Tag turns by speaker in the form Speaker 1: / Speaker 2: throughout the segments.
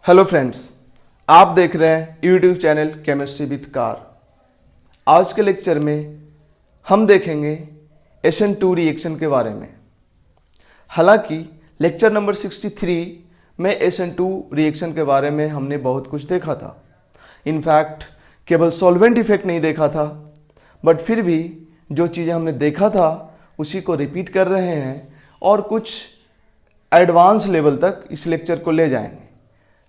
Speaker 1: Hello friends, आप देख रहे हैं YouTube channel chemistry with car. आज के लेक्चर में हम देखेंगे SN2 रिएक्शन के बारे में। हालांकि लेक्चर नंबर 63 में SN2 रिएक्शन के बारे में हमने बहुत कुछ देखा था। इनफैक्ट केवल सॉल्वेंट इफेक्ट नहीं देखा था, बट फिर भी जो चीज़ें हमने देखा था उसी को रिपीट कर रहे हैं और कुछ एडवांस लेवल तक इस लेक्चर को ले जाएंगे।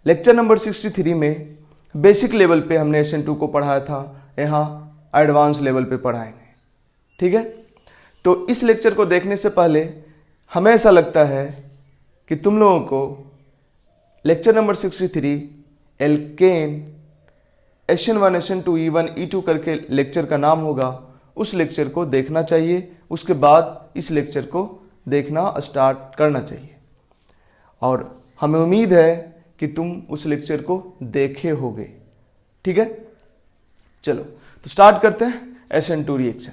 Speaker 1: लेक्चर नंबर 63 में बेसिक लेवल पे हमने SN2 को पढ़ाया था, यहाँ एडवांस लेवल पे पढ़ाएंगे। ठीक है, तो इस लेक्चर को देखने से पहले हमें ऐसा लगता है कि तुम लोगों को lecture number 63 alkene SN1 SN2 E1 E2 करके लेक्चर का नाम होगा, उस लेक्चर को देखना चाहिए। उसके बाद इस लेक्चर को देखना स्टार्ट करना चाहिए और हमें उम्मीद है कि तुम उस लेक्चर को देखे होगे। ठीक है, चलो तो स्टार्ट करते हैं SN2 रिएक्शन।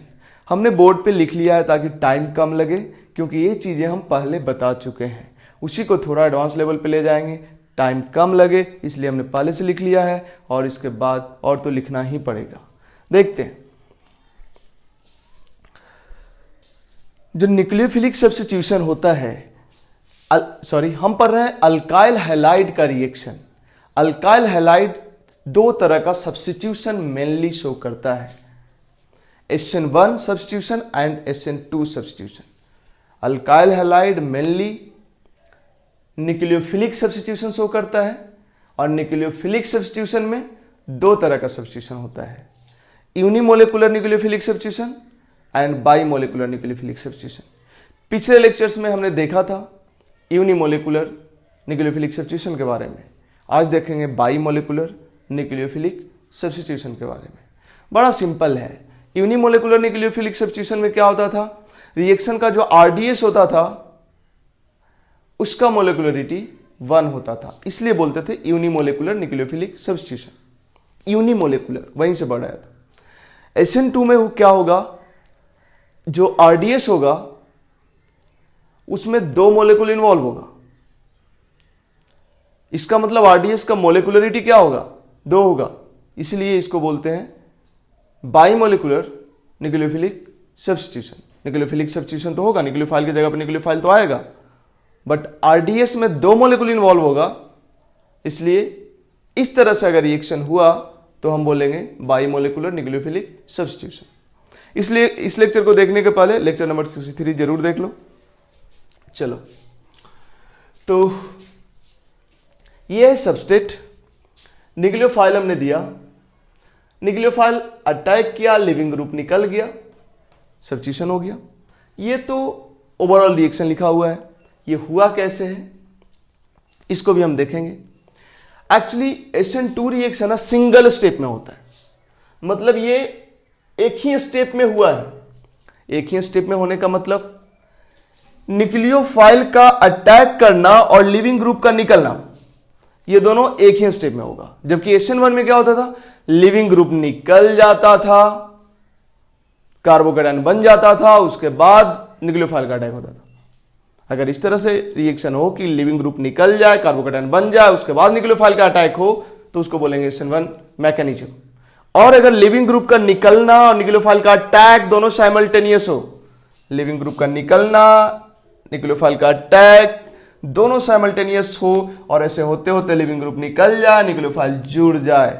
Speaker 1: हमने बोर्ड पे लिख लिया है ताकि टाइम कम लगे, क्योंकि ये चीज़ें हम पहले बता चुके हैं। उसी को थोड़ा एडवांस लेवल पे ले जाएंगे, टाइम कम लगे इसलिए हमने पहले से लिख लिया है और इसके बाद और तो लिखना ही पड़ेगा। देखते हैं, जो न्यूक्लियोफिलिक सब्स्टिट्यूशन होता है, हम पढ़ रहे हैं अल्काइल हैलाइड का रिएक्शन। अल्काइल हैलाइड दो तरह का सब्स्टिट्यूशन मेनली शो करता है, SN1 substitution and SN2 substitution. Alkyl halide mainly nucleophilic substitution show करता है और न्यूक्लियोफिलिक सब्स्टिट्यूशन में दो तरह का सब्स्टिट्यूशन होता है, unimolecular nucleophilic substitution and bimolecular nucleophilic substitution. पिछले लेक्चर्स में हमने देखा था यूनिमोलिकुलर न्यूक्लियोफिलिक सब्स्टिट्यूशन के बारे में। आज देखेंगे बाईमोलिकुलर न्यूक्लियोफिलिक सब्स्टिट्यूशन के बारे में। बड़ा सिंपल है। यूनिमोलिकुलर न्यूक्लियोफिलिक सब्स्टिट्यूशन में क्या होता था, रिएक्शन का जो RDS होता था उसका मोलिकुलरिटी 1 होता था, इसलिए बोलते थे यूनिमोलिकुलर न्यूक्लियोफिलिक सब्स्टिट्यूशन। यूनिमोलिकुलर वहीं से बढ़ आया था। SN2 में क्या होगा, जो RDS होगा उसमें 2 मोलिकुल इन्वॉल्व होगा। इसका मतलब RDS का मोलिकुलरिटी क्या होगा, 2 होगा, इसलिए इसको बोलते हैं bimolecular nucleophilic substitution. Nucleophilic substitution तो होगा, न्यूक्लियोफाइल की जगह पर न्यूक्लियोफाइल तो आएगा, बट RDS में 2 मोलिकुल इन्वॉल्व होगा, इसलिए इस तरह से अगर रिएक्शन हुआ तो हम बोलेंगे बाईमोलिकुलर न्यूक्लियोफिलिक सब्स्टिट्यूशन। इसलिए इस लेक्चर को देखने के पहले लेक्चर नंबर 63 जरूर देख लो। चलो, तो ये है सबस्ट्रेट, न्यूक्लियोफाइल हमने दिया, न्यूक्लियोफाइल अटैक किया, लिविंग ग्रुप निकल गया, सब्स्टिट्यूशन हो गया। ये तो ओवरऑल रिएक्शन लिखा हुआ है। ये हुआ कैसे है इसको भी हम देखेंगे। एक्चुअली SN2 रिएक्शन ना सिंगल स्टेप में होता है, मतलब ये एक ही स्टेप में हुआ है। एक ही स्टेप में होने का मतलब न्यूक्लियोफाइल का अटैक करना और लिविंग ग्रुप का निकलना, ये दोनों एक ही स्टेप में होगा। जबकि SN1 में क्या होता था, लिविंग ग्रुप निकल जाता था, कार्बोकेटायन बन जाता था, उसके बाद न्यूक्लियोफाइल का अटैक होता था। अगर इस तरह से रिएक्शन हो कि लिविंग ग्रुप निकल जाए, कार्बोकेटायन बन जाए, उसके बाद न्यूक्लियोफाइल का अटैक हो, तो उसको बोलेंगे SN1 मैकेनिज्म। और अगर लिविंग ग्रुप का निकलना और न्यूक्लियोफाइल का अटैक दोनों साइमल्टेनियस हो, लिविंग ग्रुप का निकलना, न्यूक्लियोफाइल का अटैक दोनों साइमल्टेनियस हो, और ऐसे होते होते लिविंग ग्रुप निकल जाए, न्यूक्लियोफाइल जुड़ जाए,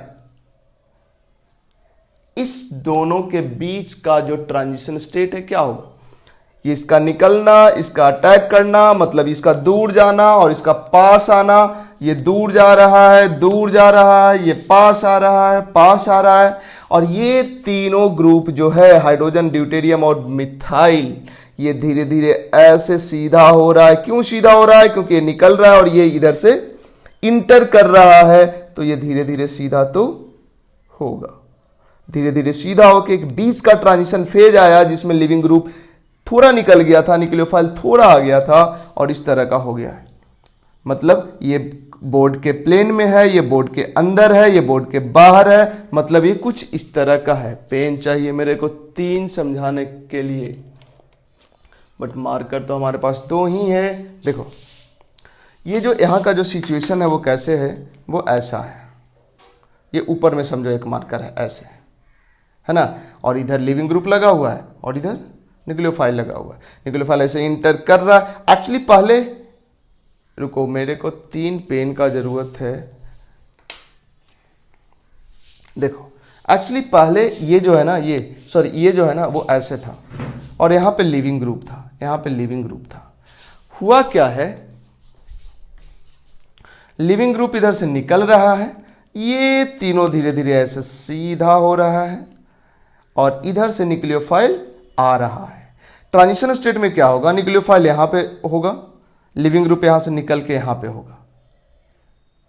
Speaker 1: इस दोनों के बीच का जो ट्रांजिशन स्टेट है क्या होगा, ये इसका निकलना, इसका अटैक करना, मतलब इसका दूर जाना और इसका पास आना। ये दूर जा रहा है, दूर जा रहा है, ये पास आ रहा है, पास आ रहा है, और ये तीनों ग्रुप जो है हाइड्रोजन, ड्यूटेरियम और मिथाइल, ये धीरे धीरे ऐसे सीधा हो रहा है। क्यों सीधा हो रहा है, क्योंकि ये निकल रहा है और ये इधर से इंटर कर रहा है, तो ये धीरे धीरे सीधा तो होगा। धीरे धीरे सीधा होकर एक बीच का ट्रांजिशन फेज आया जिसमें लिविंग ग्रुप थोड़ा निकल गया था, न्यूक्लियोफाइल थोड़ा आ गया था, और इस तरह का हो गया है। मतलब ये बोर्ड के प्लेन में है, ये बोर्ड के अंदर है, ये बोर्ड के बाहर है, मतलब ये कुछ इस तरह का है। पेन चाहिए मेरे को 3 समझाने के लिए, बट मार्कर तो हमारे पास 2 ही है। देखो, ये जो यहाँ का जो सिचुएशन है वो कैसे है, वो ऐसा है, ये ऊपर में समझो एक मार्कर है ऐसे, है ना, और इधर लिविंग ग्रुप लगा हुआ है और इधर न्यूक्लियोफाइल लगा हुआ है। न्यूक्लियोफाइल ऐसे इंटर कर रहा है। एक्चुअली पहले, रुको, मेरे को 3 पेन का जरूरत है। देखो एक्चुअली पहले ये जो है ना, ये जो है ना वो ऐसे था और यहाँ पे लिविंग ग्रुप था, यहाँ पे लिविंग ग्रुप था। हुआ क्या है, लिविंग ग्रुप इधर से निकल रहा है, ये तीनों धीरे धीरे ऐसे सीधा हो रहा है और इधर से न्यूक्लियोफाइल आ रहा है। ट्रांजिशन स्टेट में क्या होगा, न्यूक्लियोफाइल यहां पे होगा, लिविंग ग्रुप यहां से निकल के यहां पे होगा।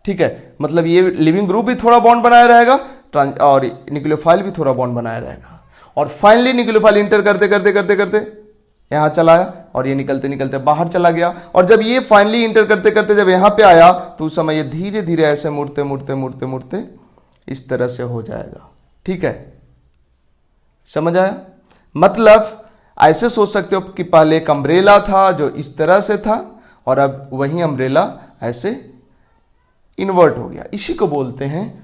Speaker 1: ठीक है, मतलब ये लिविंग ग्रुप भी थोड़ा बॉन्ड बनाए रहेगा और न्यूक्लियोफाइल भी थोड़ा बॉन्ड बनाए रहेगा और फाइनली न्यूक्लियोफाइल इंटर करते करते करते करते यहां चला आया और ये निकलते निकलते बाहर चला गया। और जब ये फाइनली इंटर करते करते जब यहां पे आया तो उस समय ये धीरे धीरे ऐसे मुड़ते मुड़ते मुड़ते मुड़ते इस तरह से हो जाएगा। ठीक है, समझ आया? मतलब ऐसे सोच सकते हो कि पहले एक अम्ब्रेला था जो इस तरह से था और अब वही अम्ब्रेला ऐसे इन्वर्ट हो गया। इसी को बोलते हैं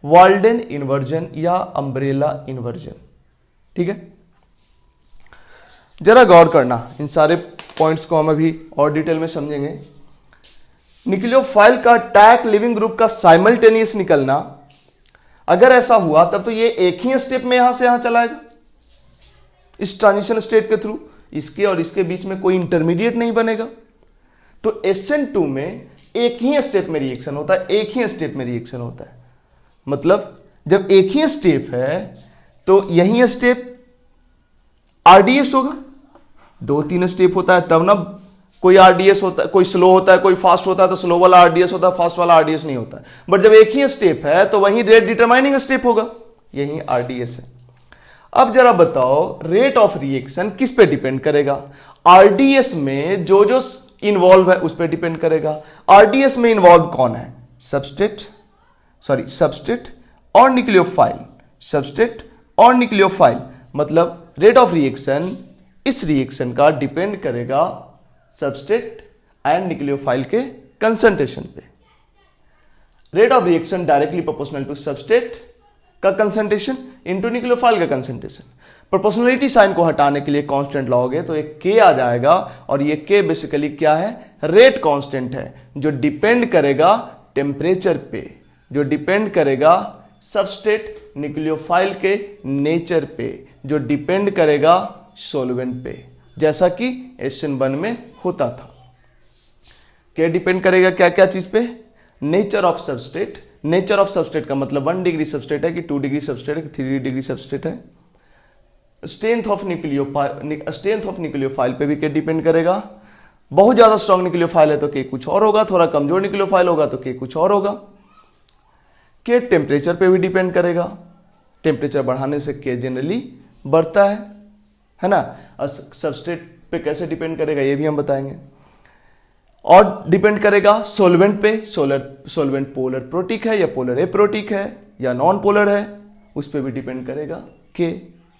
Speaker 1: वाल्डन इन्वर्जन या अम्ब्रेला इन्वर्जन। ठीक है, जरा गौर करना, इन सारे पॉइंट्स को हम अभी और डिटेल में समझेंगे। न्यूक्लियोफाइल का टैग लिविंग ग्रुप का साइमल्टेनियस निकलना, अगर ऐसा हुआ तब तो ये एक ही स्टेप में यहां से यहां चलाएगा इस ट्रांजिशन स्टेट के थ्रू, इसके और इसके बीच में कोई इंटरमीडिएट नहीं बनेगा। तो SN2 में एक ही स्टेप में रिएक्शन होता है, एक ही स्टेप में रिएक्शन होता है। मतलब जब एक ही स्टेप है तो यही स्टेप RDS होगा। 2-3 स्टेप होता है तब ना कोई RDS होता है, कोई स्लो होता है, कोई फास्ट होता है, तो स्लो वाला RDS होता है, फास्ट वाला RDS नहीं होता है। बट जब एक ही स्टेप है तो वही रेट डिटरमाइनिंग स्टेप होगा, यही RDS है। अब जरा बताओ रेट ऑफ रिएक्शन किस पे डिपेंड करेगा? RDS में जो जो इन्वॉल्व है उस पे डिपेंड करेगा। RDS में इन्वॉल्व कौन है? सबस्ट्रेट और न्यूक्लियोफाइल, सबस्ट्रेट और न्यूक्लियोफाइल। मतलब रेट ऑफ रिएक्शन इस रिएक्शन का डिपेंड करेगा सबस्ट्रेट एंड न्यूक्लियोफाइल के कंसंट्रेशन पे। Rate of reaction directly proportional to substrate का कंसंट्रेशन इनटू न्यूक्लियोफाइल का कंसंट्रेशन। प्रोपोर्शनलिटी साइन को हटाने के लिए कांस्टेंट लाओगे तो एक K आ जाएगा और ये K बेसिकली क्या है? रेट कांस्टेंट है जो डिपेंड करेगा टेम्परेचर पे, जो डिपेंड करेगा सबस्ट्रेट न्यूक्लियोफाइल के नेचर पे, जो डिपेंड करेगा सॉल्वेंट पे, जैसा कि SN1 में होता था। क्या डिपेंड करेगा क्या क्या चीज पे? Nature of substrate. Nature of substrate का मतलब 1 डिग्री सबस्ट्रेट है कि 2 डिग्री सबस्ट्रेट है कि 3 डिग्री सबस्ट्रेट है। स्ट्रेंथ ऑफ न्यूक्लियोफाइल पे भी क्या डिपेंड करेगा? बहुत ज्यादा स्ट्रॉन्ग न्यूक्लियोफाइल है तो के कुछ और होगा, थोड़ा कमजोर न्यूक्लियोफाइल होगा तो के कुछ और होगा। के टेम्परेचर पे भी डिपेंड करेगा, टेम्परेचर बढ़ाने से के जनरली बढ़ता है ना। सबस्ट्रेट पे कैसे डिपेंड करेगा ये भी हम बताएंगे। और डिपेंड करेगा सॉल्वेंट पे, सॉल्वेंट पोलर प्रोटिक है या पोलर एप्रोटिक है या नॉन पोलर है, उस पे भी डिपेंड करेगा के।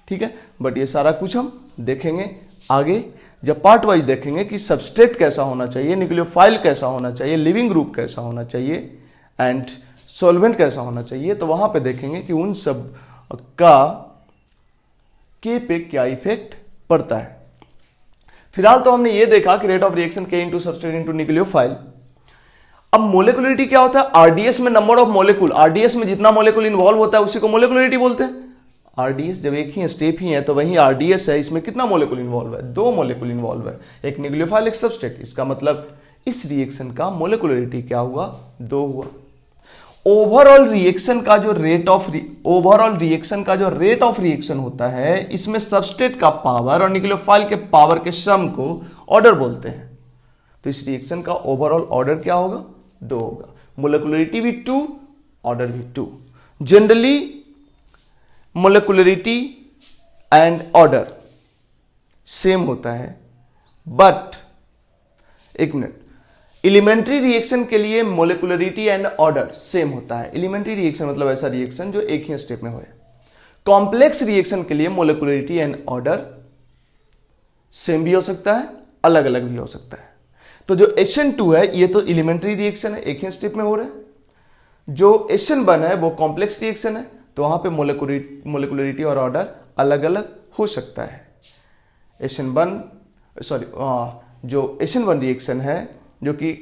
Speaker 1: ठीक है, बट ये सारा कुछ हम देखेंगे आगे जब पार्ट वाइज देखेंगे कि सबस्ट्रेट कैसा होना चाहिए, न्यूक्लियोफाइल कैसा होना चाहिए, लिविंग ग्रुप कैसा होना चाहिए एंड सॉल्वेंट कैसा होना चाहिए। तो वहां पे देखेंगे कि उन सब का के पे क्या इफेक्ट पड़ता है। फिलहाल तो हमने ये देखा कि रेट ऑफ रिएक्शन के इंटू सबस्ट्रेट इंटू न्यूक्लियोफाइल। अब मोलेकुलरिटी क्या होता है? RDS में नंबर ऑफ मोलेकुल, RDS में जितना मोलेकुल इन्वॉल्व होता है उसी को मोलेकुलरिटी बोलते हैं। RDS जब एक ही स्टेप ही है तो वही RDS है, इसमें कितना मोलेकुल इन्वॉल्व है? 2 मोलेकुल इन्वॉल्व है, एक न्यूक्लियोफाइल एक सबस्ट्रेट। इसका मतलब इस रिएक्शन का मोलेकुलरिटी क्या हुआ? 2 हुआ। ओवरऑल रिएक्शन का जो रेट ऑफ रिएक्शन होता है इसमें सबस्ट्रेट का पावर और न्यूक्लियोफाइल के पावर के सम को ऑर्डर बोलते हैं। तो इस रिएक्शन का ओवरऑल ऑर्डर क्या होगा? 2 होगा। मोलेकुलरिटी भी 2, ऑर्डर भी 2। Generally molecularity and order same होता है, बट एक मिनट, एलिमेंट्री रिएक्शन के लिए मोलेकुलरिटी एंड ऑर्डर सेम होता है। एलिमेंट्री रिएक्शन मतलब ऐसा रिएक्शन जो एक ही स्टेप में हो। कॉम्प्लेक्स रिएक्शन के लिए मोलेकुलरिटी एंड ऑर्डर सेम भी हो सकता है, अलग अलग भी हो सकता है। तो जो SN2 है ये तो एलिमेंट्री रिएक्शन है, एक ही स्टेप में हो रहा है। जो SN1 है वो कॉम्प्लेक्स रिएक्शन है, तो वहां पे मोलिकुलरिटी और ऑर्डर अलग अलग हो सकता है। जो SN1 रिएक्शन है जो कि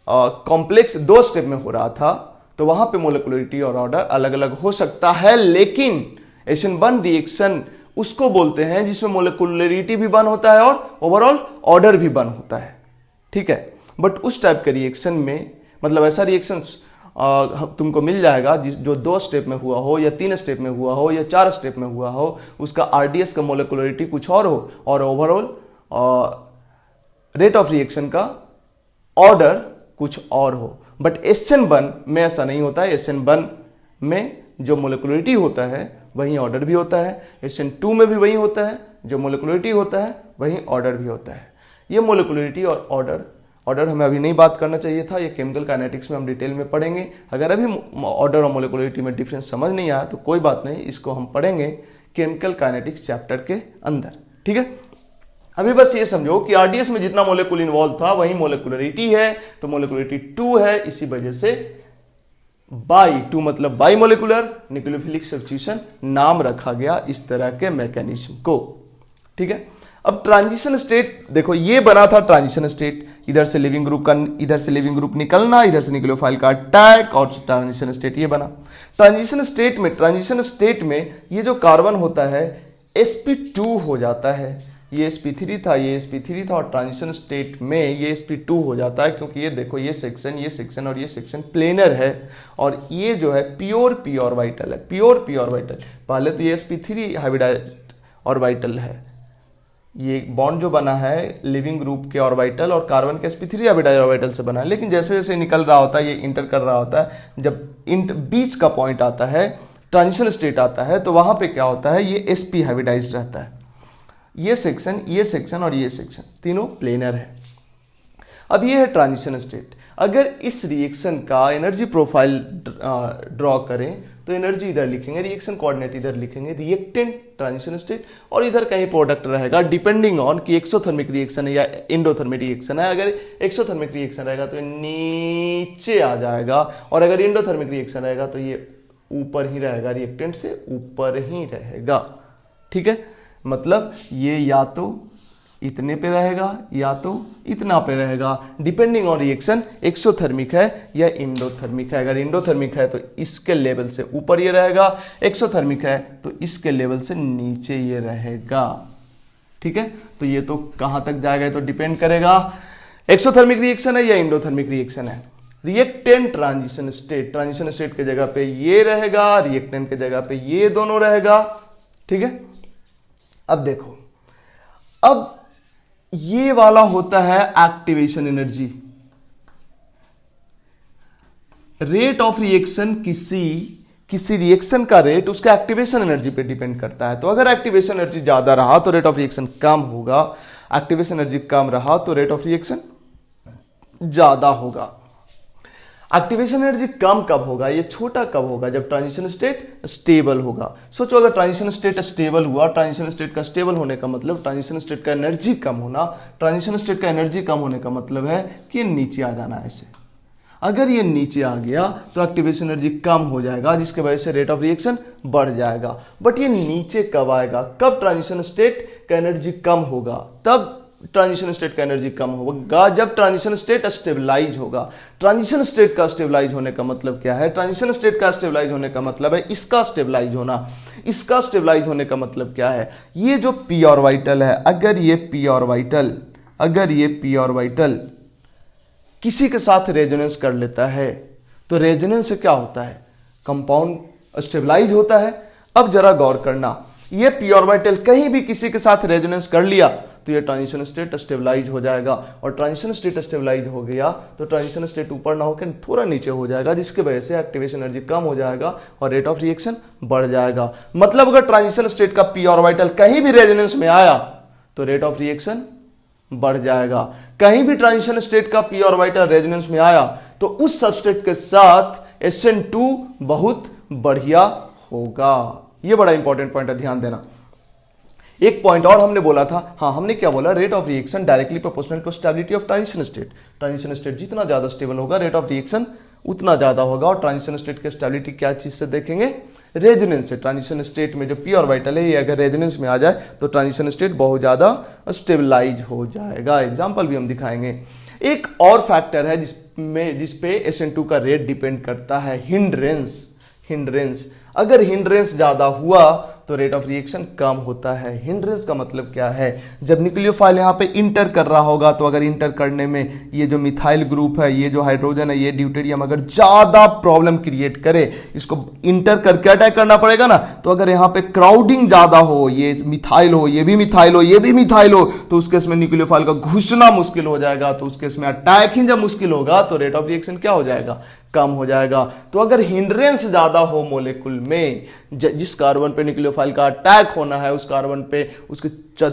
Speaker 1: कॉम्प्लेक्स 2 स्टेप में हो रहा था, तो वहां पे मोलिकुलरिटी और ऑर्डर अलग अलग हो सकता है, लेकिन SN1 रिएक्शन उसको बोलते हैं जिसमें मोलिकुलरिटी भी 1 होता है और ओवरऑल ऑर्डर भी 1 होता है, ठीक है। बट उस टाइप के रिएक्शन में, मतलब ऐसा रिएक्शन तुमको मिल जाएगा जो 2 स्टेप में हुआ हो या 3 स्टेप में हुआ हो या 4 स्टेप में हुआ हो, उसका RDS का मोलिकुलरिटी कुछ और हो और ओवरऑल रेट ऑफ रिएक्शन का ऑर्डर कुछ और हो। बट SN1 में ऐसा नहीं होता है। SN1 में जो मोलिकुलरिटी होता है वहीं ऑर्डर भी होता है, SN2 में भी वही होता है, जो मोलिकुलरिटी होता है वहीं ऑर्डर भी होता है। ये मोलिकुलरिटी और ऑर्डर हमें अभी नहीं बात करना चाहिए था, ये केमिकल काइनेटिक्स में हम डिटेल में पढ़ेंगे। अगर अभी ऑर्डर और मोलिकुलरिटी में डिफरेंस समझ नहीं आया तो कोई बात नहीं, इसको हम पढ़ेंगे केमिकल काइनेटिक्स चैप्टर के अंदर, ठीक है। अभी बस ये समझो कि RDS में जितना मोलिक्यूल इन्वॉल्व था वही मोलिकुलरिटी है, तो मोलिकुलरिटी 2 है, इसी वजह से बाई मतलब बाई मोलिकुलर न्यूक्लियोफिलिक सब्स्टिट्यूशन नाम रखा गया इस तरह के मैकेनिज्म को, ठीक है। अब ट्रांजिशन स्टेट देखो, ये बना था ट्रांजिशन स्टेट, इधर से लिविंग ग्रुप निकलना, इधर से न्यूक्लियोफाइल का अटैक, और ट्रांजिशन स्टेट ये बना। ट्रांजिशन स्टेट में ये जो कार्बन होता है sp2 हो जाता है। ये sp3 था, ये sp3 था, और ट्रांजिशन स्टेट में ये sp2 हो जाता है, क्योंकि ये देखो ये सेक्शन और ये सेक्शन प्लेनर है, और ये जो है प्योर पी ऑर्बिटल है, प्योर पी ऑर्बिटल। पहले तो ये sp3 हाइब्रिडाइज्ड ऑर्बिटल है, ये बॉन्ड जो बना है लिविंग ग्रुप के ऑर्बिटल और कार्बन के sp3 हाइब्रिडाइज्ड ऑर्बिटल से बना है, लेकिन जैसे जैसे निकल रहा होता है, ये इंटर कर रहा होता है, जब बीच का पॉइंट आता है, ट्रांजिशन स्टेट आता है, तो वहां पे क्या होता है, ये sp हाइब्रिडाइज्ड रहता है। ये सेक्शन और ये सेक्शन तीनों प्लेनर है। अब ये है ट्रांजिशन स्टेट। अगर इस रिएक्शन का एनर्जी प्रोफाइल ड्रॉ करें तो एनर्जी इधर लिखेंगे, रिएक्शन कोऑर्डिनेट इधर लिखेंगे, रिएक्टेंट ट्रांजिशन स्टेट, और इधर कहीं प्रोडक्ट रहेगा, डिपेंडिंग ऑन कि एक्सोथर्मिक रिएक्शन है या एंडोथर्मिक रिएक्शन है। अगर एक्सोथर्मिक रिएक्शन रहेगा तो नीचे आ जाएगा, और अगर एंडोथर्मिक रिएक्शन रहेगा तो ये ऊपर ही रहेगा, रिएक्टेंट से ऊपर ही रहेगा, ठीक है। मतलब ये या तो इतने पे रहेगा या तो इतना पे रहेगा, डिपेंडिंग ऑन रिएक्शन एक्सोथर्मिक है या इंडोथर्मिक है। अगर इंडोथर्मिक है तो इसके लेवल से ऊपर ये रहेगा, एक्सोथर्मिक है तो इसके लेवल से नीचे ये रहेगा, ठीक है। तो ये तो कहां तक जाएगा तो डिपेंड करेगा एक्सोथर्मिक रिएक्शन है या इंडोथर्मिक रिएक्शन है। रिएक्टेंट ट्रांजिशन स्टेट के जगह पे ये रहेगा, रिएक्टेंट के जगह पे ये दोनों रहेगा, ठीक है। अब देखो, अब ये वाला होता है activation energy. Rate of reaction किसी रिएक्शन का रेट उसके एक्टिवेशन एनर्जी पे डिपेंड करता है। तो अगर एक्टिवेशन एनर्जी ज्यादा रहा तो रेट ऑफ रिएक्शन कम होगा, एक्टिवेशन एनर्जी कम रहा तो रेट ऑफ रिएक्शन ज्यादा होगा। एक्टिवेशन एनर्जी कम कब होगा, ये छोटा कब होगा, जब ट्रांजिशन स्टेट स्टेबल होगा। सोचो अगर ट्रांजिशन स्टेट स्टेबल हुआ, ट्रांजिशन स्टेट का स्टेबल होने का मतलब ट्रांजिशन स्टेट का एनर्जी कम होना, ट्रांजिशन स्टेट का एनर्जी कम होने का मतलब है कि ये नीचे आ जाना ऐसे। अगर ये नीचे आ गया तो एक्टिवेशन एनर्जी कम हो जाएगा, जिसके वजह से रेट ऑफ रिएक्शन बढ़ जाएगा। बट ये नीचे कब आएगा, कब ट्रांजिशन स्टेट का एनर्जी कम होगा, तब ट्रांजिशन स्टेट का एनर्जी कम होगा जब ट्रांजिशन स्टेट स्टेबलाइज होगा। ट्रांजिशन स्टेट का स्टेबलाइज होने का मतलब क्या है, ट्रांजिशन स्टेट का स्टेबलाइज होने का मतलब है इसका स्टेबलाइज होना। इसका स्टेबलाइज होने का मतलब क्या है, ये जो पी ऑर्बिटल है, अगर ये पी ऑर्बिटल किसी के साथ रेजोनेंस कर लेता है तो रेजोनेंस से क्या होता है, कंपाउंड स्टेबलाइज होता है। अब जरा गौर करना, ये पी ऑर्बिटल कहीं भी किसी के साथ रेजोनेंस कर लिया तो ये ट्रांजिशन स्टेट स्टेबलाइज हो जाएगा, और ट्रांजिशन स्टेट स्टेबलाइज हो गया तो ट्रांजिशन स्टेट ऊपर ना होकर थोड़ा नीचे हो जाएगा, जिसके वजह से एक्टिवेशन एनर्जी कम हो जाएगा और रेट ऑफ रिएक्शन बढ़ जाएगा। मतलब अगर ट्रांजिशन स्टेट का पी ऑर्बिटल कहीं भी रेजोनेंस में आया तो रेट ऑफ रिएक्शन बढ़ जाएगा। कहीं भी ट्रांजिशन स्टेट का पी ऑर्बिटल रेजोनेंस में आया तो उस सबस्टेट के साथ SN2 बहुत बढ़िया होगा। यह बड़ा इंपॉर्टेंट पॉइंट है, ध्यान देना। एक पॉइंट और हमने बोला था, हाँ हमने क्या बोला, rate of reaction directly proportional to stability of transition state. Transition state जितना ज्यादा स्टेबल होगा रेट ऑफ रिएक्शन उतना ज्यादा होगा। और ट्रांजिशन स्टेट की स्टेबिलिटी क्या चीज से देखेंगे, रेजोनेंस से। ट्रांजिशन स्टेट में जो पी ऑर्बिटल है ये अगर रेजोनेंस में आ जाए तो ट्रांजिशन स्टेट बहुत ज्यादा स्टेबलाइज हो जाएगा। एग्जाम्पल भी हम दिखाएंगे। एक और फैक्टर है जिसपे SN2 का रेट डिपेंड करता है, हिंड्रेंस। अगर हिंड्रेंस ज्यादा हुआ तो रेट ऑफ रिएक्शन कम होता है। हिंड्रेंस का मतलब क्या है, जब न्यूक्लियोफाइल यहाँ पे इंटर कर रहा होगा तो अगर इंटर करने में ये जो मिथाइल ग्रुप है, ये जो हाइड्रोजन है, ये ड्यूटेरियम अगर ज्यादा प्रॉब्लम क्रिएट करे, इसको इंटर करके अटैक करना पड़ेगा ना, तो अगर यहाँ पे क्राउडिंग ज्यादा हो, ये मिथाइल हो, ये भी मिथाइल हो, ये भी मिथाइल हो, तो उस केस में न्यूक्लियोफाइल का घुसना मुश्किल हो जाएगा। तो उस केस में अटैक ही जब मुश्किल होगा तो रेट ऑफ रिएक्शन क्या हो जाएगा, कम हो जाएगा। तो अगर हिंड्रेंस ज्यादा हो मोलेकुल में, जिस कार्बन पे न्यूक्लियोफाइल का अटैक होना है उस कार्बन पे उसके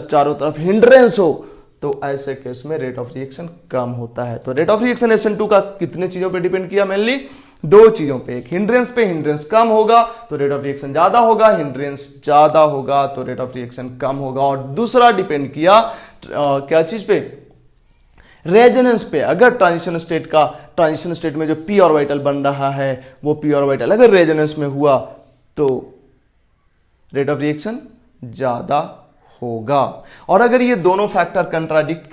Speaker 1: चारों तरफ हिंड्रेंस हो, तो ऐसे केस में रेट ऑफ रिएक्शन कम होता है। तो रेट ऑफ रिएक्शन SN2 का कितने चीजों पे डिपेंड किया, मेनली दो चीजों पे। एक हिंड्रेंस पे, हिंड्रेंस कम होगा तो रेट ऑफ रिएक्शन ज्यादा होगा, हिंड्रेंस ज्यादा होगा तो रेट ऑफ रिएक्शन कम होगा। और दूसरा डिपेंड किया क्या चीज पे, रेजोनेंस पे। अगर ट्रांजिशन स्टेट में जो पी ऑर्बिटल बन रहा है वो पी ऑर्बिटल अगर रेजोनेंस में हुआ तो रेट ऑफ रिएक्शन ज्यादा होगा। और अगर ये दोनों फैक्टर कंट्राडिक्ट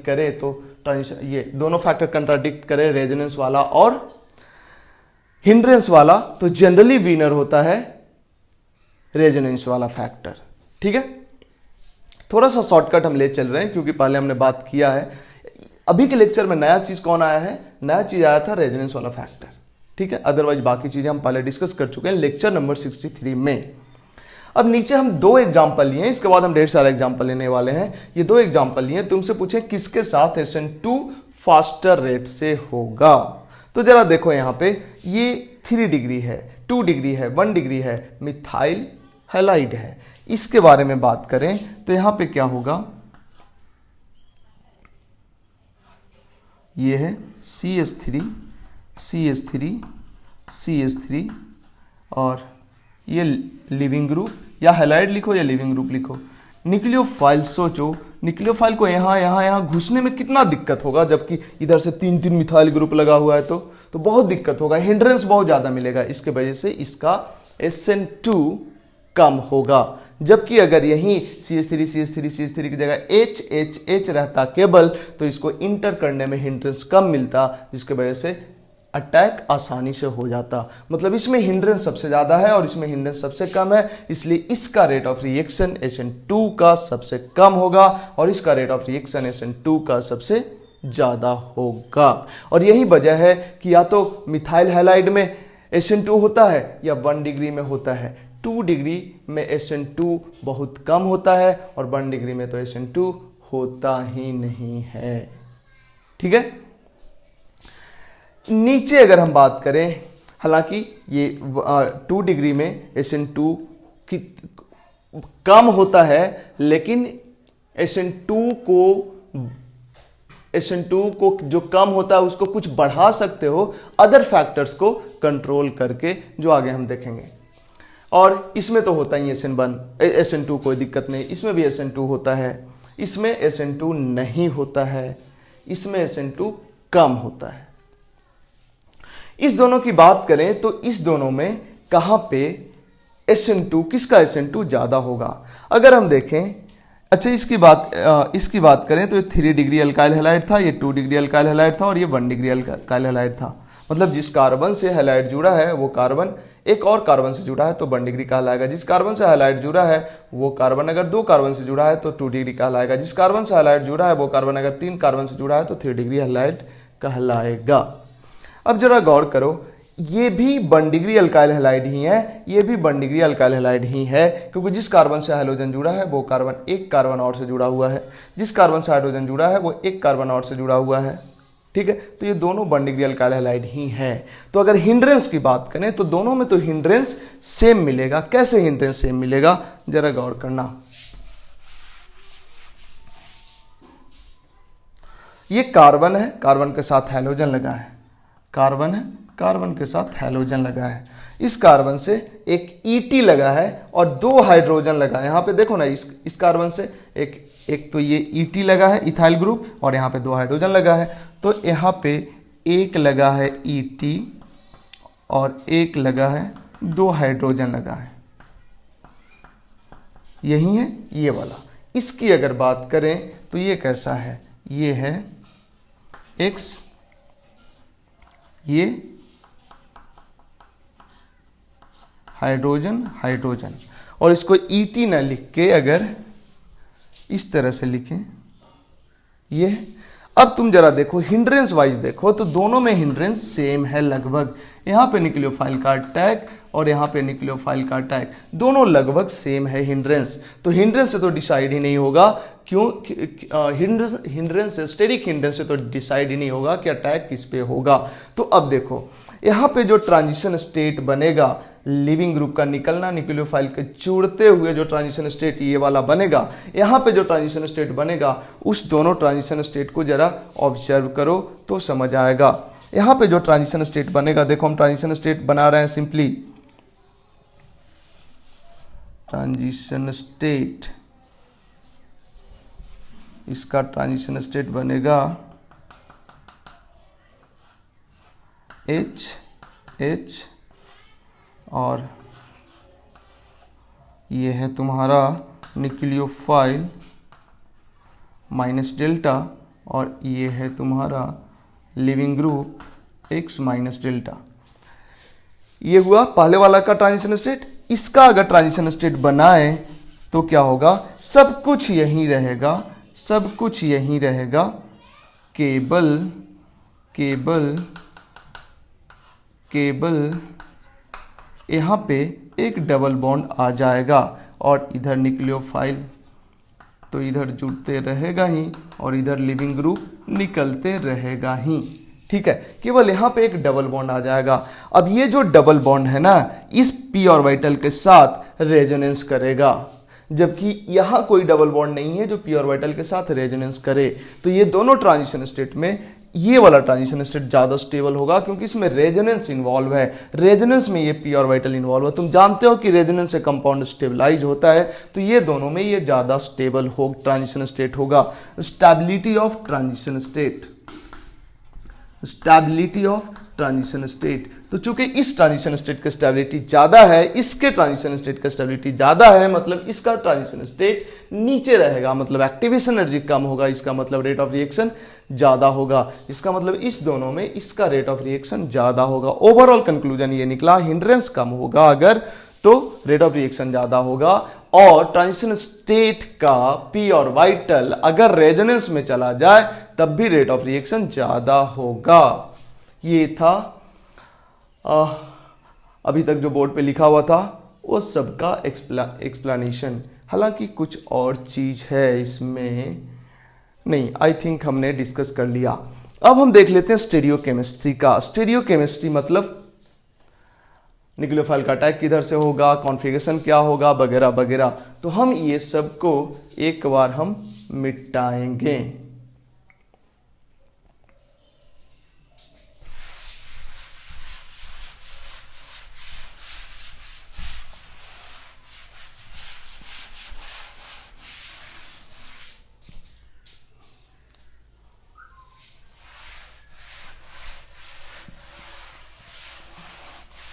Speaker 1: करे तो ट्रांजिशन, ये दोनों फैक्टर कंट्राडिक्ट करे, रेजोनेंस वाला और हिंड्रेंस वाला, तो जनरली विनर होता है रेजोनेंस वाला फैक्टर। ठीक है, थोड़ा सा शॉर्टकट हम ले चल रहे हैं क्योंकि पहले हमने बात किया है। अभी के लेक्चर में नया चीज कौन आया है, नया चीज आया था रेजोनेंस वाला फैक्टर। ठीक है, अदरवाइज बाकी चीजें हम पहले डिस्कस कर चुके हैं लेक्चर नंबर 63 में। अब नीचे हम दो एग्जांपल लिए, इसके बाद हम ढेर सारा एग्जांपल लेने वाले हैं। ये दो एग्जांपल लिए, तुमसे पूछे किसके साथ SN2 फास्टर रेट से होगा। तो जरा देखो यहाँ पे, ये 3 डिग्री है, 2 डिग्री है, 1 डिग्री है, मिथाइल हैलाइड है। इसके बारे में बात करें तो यहां पे क्या होगा, ये है CH3 CH3 CH3 और ये लिविंग ग्रुप, या हैलाइड लिखो या लिविंग ग्रुप लिखो। न्यूक्लियोफाइल सोचो, न्यूक्लियोफाइल को यहां घुसने में कितना दिक्कत होगा, जबकि इधर से 3 मिथाइल ग्रुप लगा हुआ है तो बहुत दिक्कत होगा, हिंड्रेंस बहुत ज्यादा मिलेगा। इसके वजह से इसका SN2 कम होगा। जबकि अगर यहीं CH3 की जगह H रहता केबल, तो इसको इंटर करने में हिंड्रेंस कम मिलता, जिसके वजह से अटैक आसानी से हो जाता। मतलब इसमें हिंड्रेंस सबसे ज्यादा है और इसमें हिंड्रेंस सबसे कम है, इसलिए इसका रेट ऑफ रिएक्शन SN2 का सबसे कम होगा और इसका रेट ऑफ रिएक्शन SN2 का सबसे ज्यादा होगा। और यही वजह है कि या तो मिथाइल हैलाइड में SN2 होता है या 1 डिग्री में होता है। 2 डिग्री में SN2 बहुत कम होता है और 1 डिग्री में तो SN2 होता ही नहीं है। ठीक है, नीचे अगर हम बात करें, हालांकि ये 2 डिग्री में SN2 की कम होता है, लेकिन SN2 को जो कम होता है उसको कुछ बढ़ा सकते हो अदर फैक्टर्स को कंट्रोल करके, जो आगे हम देखेंगे। और इसमें तो होता ही SN2, कोई दिक्कत नहीं, इसमें भी SN2 होता है, इसमें SN2 नहीं होता है, इसमें SN2 कम होता है। इस दोनों की बात करें तो इस दोनों में कहां पे SN2, किसका SN2 ज्यादा होगा। अगर हम देखें, अच्छा इसकी बात करें तो ये 3 डिग्री अल्काइल हैलाइड था, ये 2 डिग्री अल्काइल हैलाइड था और ये 1 डिग्री अल्काइल हैलाइड था। मतलब जिस कार्बन से हैलाइड जुड़ा है वो कार्बन एक और कार्बन से जुड़ा है तो 1 डिग्री कहलाएगा। जिस कार्बन से हैलाइड जुड़ा है वो कार्बन अगर 2 कार्बन से जुड़ा है तो 2 डिग्री कहलाएगा। जिस कार्बन से हैलाइड जुड़ा है वो कार्बन अगर 3 कार्बन से जुड़ा है तो 3 डिग्री हैलाइड कहलाएगा। अब जरा गौर करो, ये भी 1 डिग्री अल्काइल हैलाइड ही है, ये भी 1 डिग्री अल्काइल हैलाइड ही है, क्योंकि जिस कार्बन से हाइड्रोजन जुड़ा है वो कार्बन एक कार्बन और से जुड़ा हुआ है, जिस कार्बन से हाइड्रोजन जुड़ा है वो एक कार्बन और से जुड़ा हुआ है। ठीक है, तो ये दोनों 1 डिग्री अल्काइल हैलाइड ही है। तो अगर हिंड्रेंस की बात करें तो दोनों में तो हिंड्रेंस सेम मिलेगा। कैसे हिंड्रेंस सेम मिलेगा, जरा गौर करना। ये कार्बन है, कार्बन के साथ हाइड्रोजन लगा है, कार्बन है, कार्बन के साथ हैलोजन लगा है, इस कार्बन से एक ET लगा है और 2 हाइड्रोजन लगा है। यहाँ पे देखो ना, इस कार्बन से एक तो ये ET लगा है इथाइल ग्रुप, और यहाँ पे 2 हाइड्रोजन लगा है। तो यहाँ पे एक लगा है ET और एक लगा है 2 हाइड्रोजन लगा है, यही है ये वाला। इसकी अगर बात करें तो ये कैसा है, ये है X, ये हाइड्रोजन हाइड्रोजन, और इसको ET ना लिख के अगर इस तरह से लिखें ये। अब तुम जरा देखो हिंड्रेंस वाइज देखो तो दोनों में हिंड्रेंस सेम है लगभग। यहाँ पे न्यूक्लियोफाइल का अटैक और यहाँ पे न्यूक्लियोफाइल का अटैक, दोनों लगभग सेम है हिंड्रेंस। तो हिंड्रेंस से तो डिसाइड ही नहीं होगा, क्यों? हिंड्रेंस से, स्टेरिक हिंड्रेंस से तो डिसाइड ही नहीं होगा कि अटैक किस पे होगा। तो अब देखो यहाँ पे जो ट्रांजिशन स्टेट बनेगा, लिविंग ग्रुप का निकलना, न्यूक्लियोफाइल के जुड़ते हुए जो ट्रांजिशन स्टेट ये वाला बनेगा, यहाँ पे जो ट्रांजिशन स्टेट बनेगा उस दोनों ट्रांजिशन स्टेट को जरा ऑब्जर्व करो तो समझ आएगा। यहाँ पे जो ट्रांजिशन स्टेट बनेगा, देखो हम ट्रांजिशन स्टेट बना रहे हैं सिंपली, ट्रांजिशन स्टेट, इसका ट्रांजिशन स्टेट बनेगा H और ये है तुम्हारा न्यूक्लियोफाइल माइनस डेल्टा, और ये है तुम्हारा leaving group X minus delta. ये हुआ पहले वाला का ट्रांजिशन स्टेट। इसका अगर ट्रांजिशन स्टेट बनाए तो क्या होगा, सब कुछ यहीं रहेगा, सब कुछ यहीं रहेगा, केबल केबल केबल यहाँ पे एक डबल बॉन्ड आ जाएगा, और इधर न्यूक्लियोफाइल तो इधर जुड़ते रहेगा ही, और इधर लिविंग ग्रुप निकलते रहेगा ही। ठीक है, केवल यहाँ पे एक डबल बॉन्ड आ जाएगा। अब ये जो डबल बॉन्ड है ना, इस p ऑर्बिटल के साथ रेजोनेंस करेगा, जबकि यहाँ कोई डबल बॉन्ड नहीं है जो p ऑर्बिटल के साथ रेजोनेंस करे। तो ये दोनों ट्रांजिशन स्टेट में ये वाला ट्रांजिशन स्टेट ज्यादा स्टेबल होगा, क्योंकि इसमें रेजोनेंस इन्वॉल्व है। रेजोनेंस में ये p ऑर्बिटल इन्वॉल्व है। तुम जानते हो कि रेजोनेंस से कंपाउंड स्टेबलाइज होता है, तो ये दोनों में ये ज्यादा स्टेबल हो ट्रांजिशन स्टेट होगा। Stability of transition state, stability of transition state, तो चूंकि इस ट्रांजिशन स्टेट का स्टेबिलिटी ज्यादा है, इसके ट्रांजिशन स्टेट का स्टेबिलिटी ज्यादा है, मतलब इसका ट्रांजिशन स्टेट नीचे रहेगा, मतलब एक्टिवेशन एनर्जी कम होगा, इसका मतलब रेट ऑफ रिएक्शन ज्यादा होगा। इसका मतलब इस दोनों में इसका रेट ऑफ रिएक्शन ज्यादा होगा। ओवरऑल कंक्लूजन ये निकला, हिंड्रेंस कम होगा अगर तो रेट ऑफ रिएक्शन ज्यादा होगा, और ट्रांजिशन स्टेट का p ऑर्बिटल अगर रेजोनेंस में चला जाए तब भी रेट ऑफ रिएक्शन ज्यादा होगा। ये था अभी तक जो बोर्ड पे लिखा हुआ था वो सबका एक्सप्लेनेशन। हालांकि कुछ और चीज है इसमें, नहीं, आई थिंक हमने डिस्कस कर लिया। अब हम देख लेते हैं स्टीरियोकेमिस्ट्री का। स्टीरियोकेमिस्ट्री मतलब न्यूक्लियोफाइल का अटैक किधर से होगा, कॉन्फ़िगरेशन क्या होगा, वगैरह वगैरह। तो हम ये सब को एक बार हम मिटाएंगे।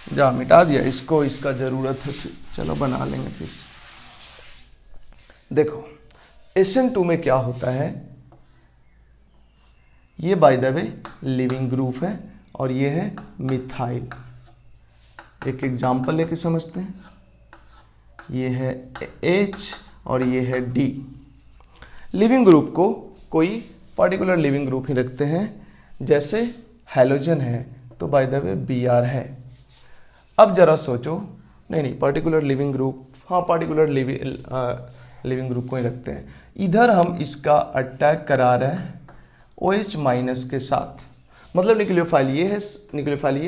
Speaker 1: जा मिटा दिया इसको, इसका जरूरत है, चलो बना लेंगे फिर से। देखो SN2 में क्या होता है, ये by the way leaving group है और ये है मिथाइल। एक एग्जांपल लेके समझते हैं। ये है H और ये है D। लिविंग ग्रुप को कोई पर्टिकुलर लिविंग ग्रुप ही रखते हैं, जैसे हैलोजन है तो बाय द वे Br है। अब जरा सोचो, नहीं पर्टिकुलर लिविंग ग्रुप, हाँ पर्टिकुलर लिविंग ग्रुप को ही रखते हैं। इधर हम इसका अटैक करा रहे हैं OH माइनस के साथ, मतलब न्यूक्लियोफाइल ये है,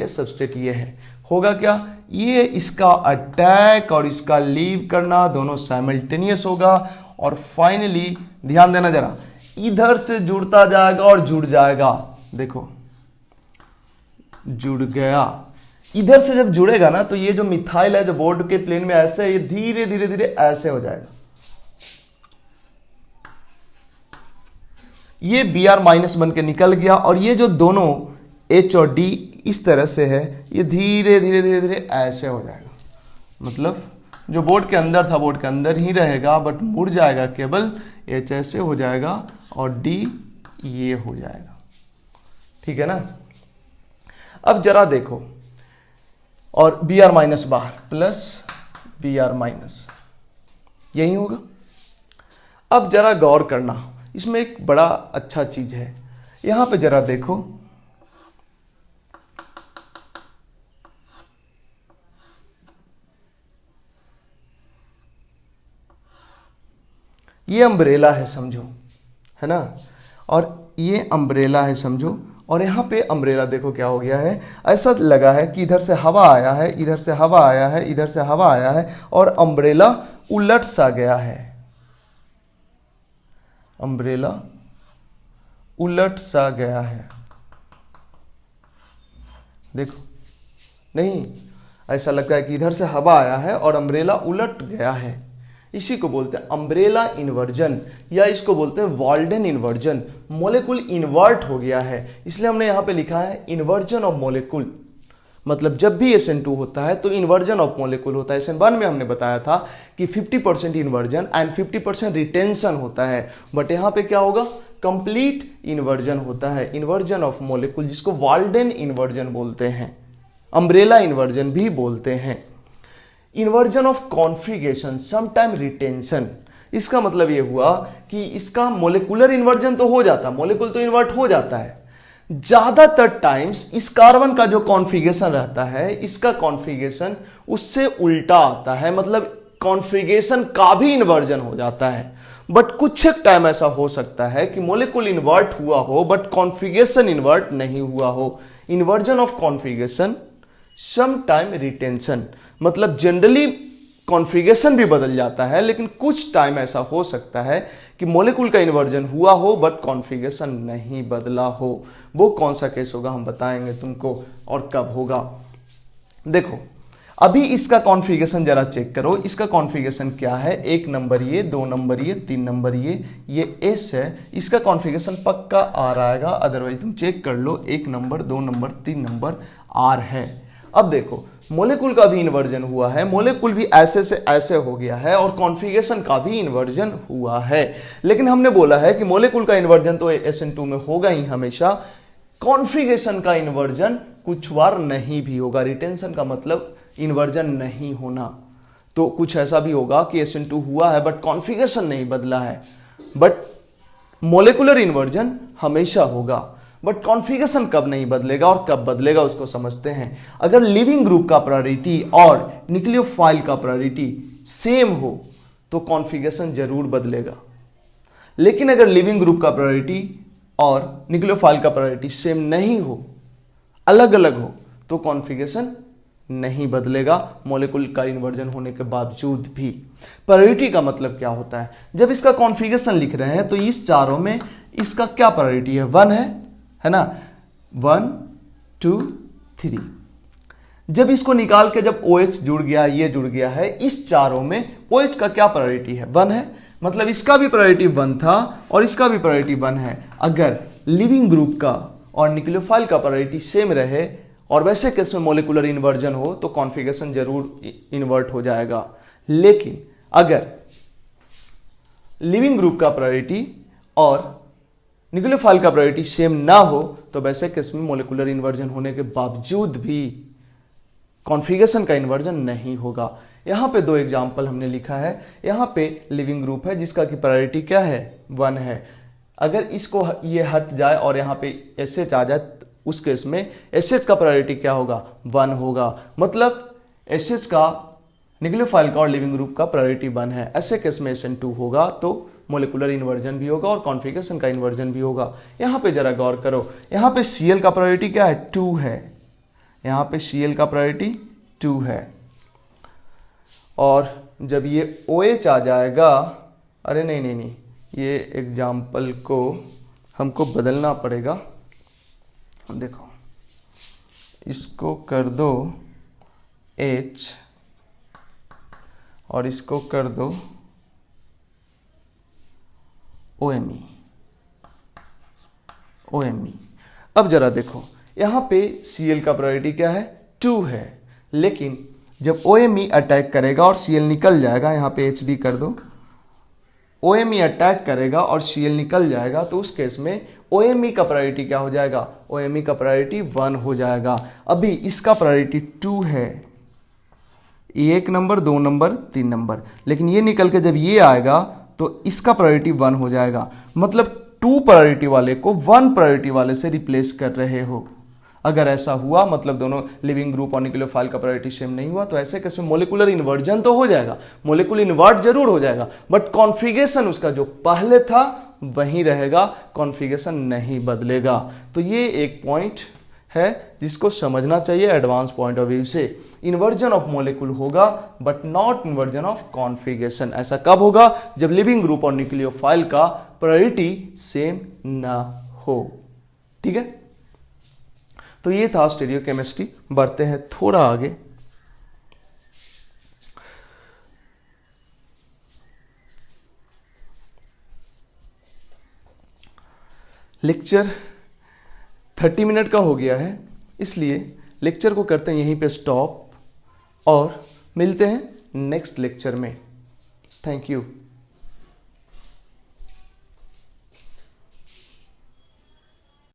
Speaker 1: सबस्ट्रेट ये है। होगा क्या, ये इसका अटैक और इसका लीव करना दोनों साइमल्टेनियस होगा, और फाइनली ध्यान देना जरा, इधर से जुड़ता जाएगा और जुड़ जाएगा। देखो जुड़ गया। इधर से जब जुड़ेगा ना तो ये जो मिथाइल है जो बोर्ड के प्लेन में ऐसे है, ये धीरे धीरे धीरे ऐसे हो जाएगा। ये Br माइनस बन के निकल गया और ये जो दोनों H और D इस तरह से है, ये धीरे धीरे धीरे धीरे ऐसे हो जाएगा। मतलब जो बोर्ड के अंदर था बोर्ड के अंदर ही रहेगा, बट मुड़ जाएगा केवल। H ऐसे हो जाएगा और D ये हो जाएगा। ठीक है ना। अब जरा देखो, और Br माइनस बाहर प्लस Br माइनस, यही होगा। अब जरा गौर करना, इसमें एक बड़ा अच्छा चीज है। यहां पे जरा देखो, ये अम्ब्रेला है समझो, है ना, और ये अम्ब्रेला है समझो। और यहाँ पे अम्ब्रेला देखो क्या हो गया है, ऐसा लगा है कि इधर से हवा आया है, इधर से हवा आया है, इधर से हवा आया है, और अम्ब्रेला उलट सा गया है। अम्ब्रेला उलट सा गया है, देखो। नहीं, ऐसा लगता है कि इधर से हवा आया है और अम्ब्रेला उलट गया है। इसी को बोलते हैं अम्ब्रेला इन्वर्जन, या इसको बोलते हैं वॉल्डेन इन्वर्जन। मॉलिक्यूल इन्वर्ट हो गया है, इसलिए हमने यहां पे लिखा है इन्वर्जन ऑफ मॉलिक्यूल। मतलब जब भी SN2 होता है तो इन्वर्जन ऑफ मॉलिक्यूल होता है। SN1 में हमने बताया था कि 50% इन्वर्जन एंड 50% रिटेंशन होता है, बट यहां पे क्या होगा, कंप्लीट इन्वर्जन होता है, इन्वर्जन ऑफ मॉलिक्यूल, जिसको वॉल्डेन इन्वर्जन बोलते हैं, अम्ब्रेला इन्वर्जन भी बोलते हैं। Inversion of configuration sometime retention, इसका मतलब यह हुआ कि इसका मोलिकुलर इन्वर्जन तो हो जाता है, मोलिकुल तो इन्वर्ट हो जाता है, ज्यादातर टाइम्स इस कार्बन का जो कॉन्फिगरेशन रहता है, इसका कॉन्फिगरेशन उससे उल्टा आता है, मतलब कॉन्फिगरेशन का भी इन्वर्जन हो जाता है। बट कुछ एक टाइम ऐसा हो सकता है कि मोलिकुल इन्वर्ट हुआ हो बट कॉन्फिगरेशन इन्वर्ट नहीं हुआ हो। Inversion of configuration some time retention, मतलब जनरली कॉन्फिगरेशन भी बदल जाता है, लेकिन कुछ टाइम ऐसा हो सकता है कि मॉलिक्यूल का इन्वर्जन हुआ हो बट कॉन्फिगरेशन नहीं बदला हो। वो कौन सा केस होगा हम बताएंगे तुमको, और कब होगा। देखो अभी इसका कॉन्फिगरेशन जरा चेक करो, इसका कॉन्फिगरेशन क्या है, 1 नंबर ये, 2 नंबर ये, 3 नंबर ये S है, इसका कॉन्फिगरेशन पक्का R आएगा, अदरवाइज तुम चेक कर लो, 1 नंबर, 2 नंबर, 3 नंबर R है। अब देखो मोलिकुल का भी इन्वर्जन हुआ है, मोलिकुल भी ऐसे से ऐसे हो गया है, और कॉन्फिगरेशन का भी इन्वर्जन हुआ है। लेकिन हमने बोला है कि मोलिकुल का इन्वर्जन तो SN2 में होगा ही हमेशा, कॉन्फिगरेशन का इन्वर्जन कुछ बार नहीं भी होगा। रिटेंशन का मतलब इन्वर्जन नहीं होना, तो कुछ ऐसा भी होगा कि SN2 हुआ है बट कॉन्फिगरेशन नहीं बदला है, बट मोलिकुलर इन्वर्जन हमेशा होगा। बट कॉन्फिगरेशन कब नहीं बदलेगा और कब बदलेगा उसको समझते हैं। अगर लिविंग ग्रुप का प्रायोरिटी और न्यूक्लियोफाइल का प्रायोरिटी सेम हो तो कॉन्फिगरेशन जरूर बदलेगा, लेकिन अगर लिविंग ग्रुप का प्रायोरिटी और न्यूक्लियोफाइल का प्रायोरिटी सेम नहीं हो, अलग अलग हो, तो कॉन्फिगरेशन नहीं बदलेगा मॉलिक्यूल का इन्वर्जन होने के बावजूद भी। प्रायोरिटी का मतलब क्या होता है, जब इसका कॉन्फिगरेशन लिख रहे हैं तो इस चारों में इसका क्या प्रायोरिटी है, 1 है ना, 1 2 3। जब इसको निकाल के जब OH जुड़ गया, ये जुड़ गया है, इस चारों में OH का क्या प्रायोरिटी है, 1 है, मतलब इसका भी प्रायोरिटी 1 था और इसका भी प्रायोरिटी 1 है। अगर लिविंग ग्रुप का और न्यूक्लियोफाइल का प्रायोरिटी सेम रहे और वैसे केस में मॉलिक्यूलर इन्वर्जन हो तो कॉन्फिगरेशन जरूर इन्वर्ट हो जाएगा। लेकिन अगर लिविंग ग्रुप का प्रायोरिटी और न्यूक्लियोफाइल का प्रायोरिटी सेम ना हो तो वैसे केस में मॉलिक्यूलर इन्वर्जन होने के बावजूद भी कॉन्फिगरेशन का इन्वर्जन नहीं होगा। यहां पे 2 एग्जाम्पल हमने लिखा है। यहां पे लिविंग ग्रुप है जिसका की प्रायोरिटी क्या है, 1 है। अगर इसको ये हट जाए और यहां पे SH आ जाए, उस केस में SH का प्रायोरिटी क्या होगा, 1 होगा, मतलब SH का, न्यूक्लियोफाइल का और लिविंग ग्रुप का प्रायोरिटी 1 है। ऐसे केस में SN2 होगा तो मोलिकुलर इन्वर्जन भी होगा और कॉन्फिगरेशन का इन्वर्जन भी होगा। यहां पे जरा गौर करो, यहां पे Cl का प्रायोरिटी क्या है, 2 है, यहां पे Cl का प्रायोरिटी 2 है, और जब ये OH आ जाएगा, अरे नहीं, ये एग्जाम्पल को हमको बदलना पड़ेगा। देखो इसको कर दो H और इसको कर दो OMe। अब जरा देखो, यहां पे Cl का प्रायोरिटी क्या है, 2 है, लेकिन जब OMe अटैक करेगा और Cl निकल जाएगा, यहां पे HD कर दो, OMe अटैक करेगा और Cl निकल जाएगा, तो उस केस में OMe का प्रायोरिटी क्या हो जाएगा, OMe का प्रायोरिटी 1 हो जाएगा। अभी इसका प्रायोरिटी 2 है, 1 नंबर, 2 नंबर, 3 नंबर, लेकिन ये निकल के जब ये आएगा तो इसका प्रायोरिटी 1 हो जाएगा। मतलब 2 प्रायोरिटी वाले को 1 प्रायोरिटी वाले से रिप्लेस कर रहे हो। अगर ऐसा हुआ, मतलब दोनों लिविंग ग्रुप और न्यूक्लियोफाइल का प्रायोरिटी सेम नहीं हुआ, तो ऐसे केस में मोलिकुलर इन्वर्जन तो हो जाएगा, मोलिकुलर इन्वर्ट जरूर हो जाएगा, बट कॉन्फ़िगरेशन उसका जो पहले था वहीं रहेगा, कॉन्फ़िगरेशन नहीं बदलेगा। तो ये एक पॉइंट है जिसको समझना चाहिए एडवांस पॉइंट ऑफ व्यू से। इन्वर्जन ऑफ मॉलिक्यूल होगा but not inversion of configuration. ऐसा कब होगा, जब लिविंग ग्रुप और न्यूक्लियोफाइल का प्रायोरिटी सेम ना हो। ठीक है, तो ये था स्टीरियोकेमिस्ट्री। बढ़ते हैं थोड़ा आगे। लेक्चर 30 मिनट का हो गया है, इसलिए लेक्चर को करते हैं यहीं पे स्टॉप और मिलते हैं नेक्स्ट लेक्चर में। Thank you.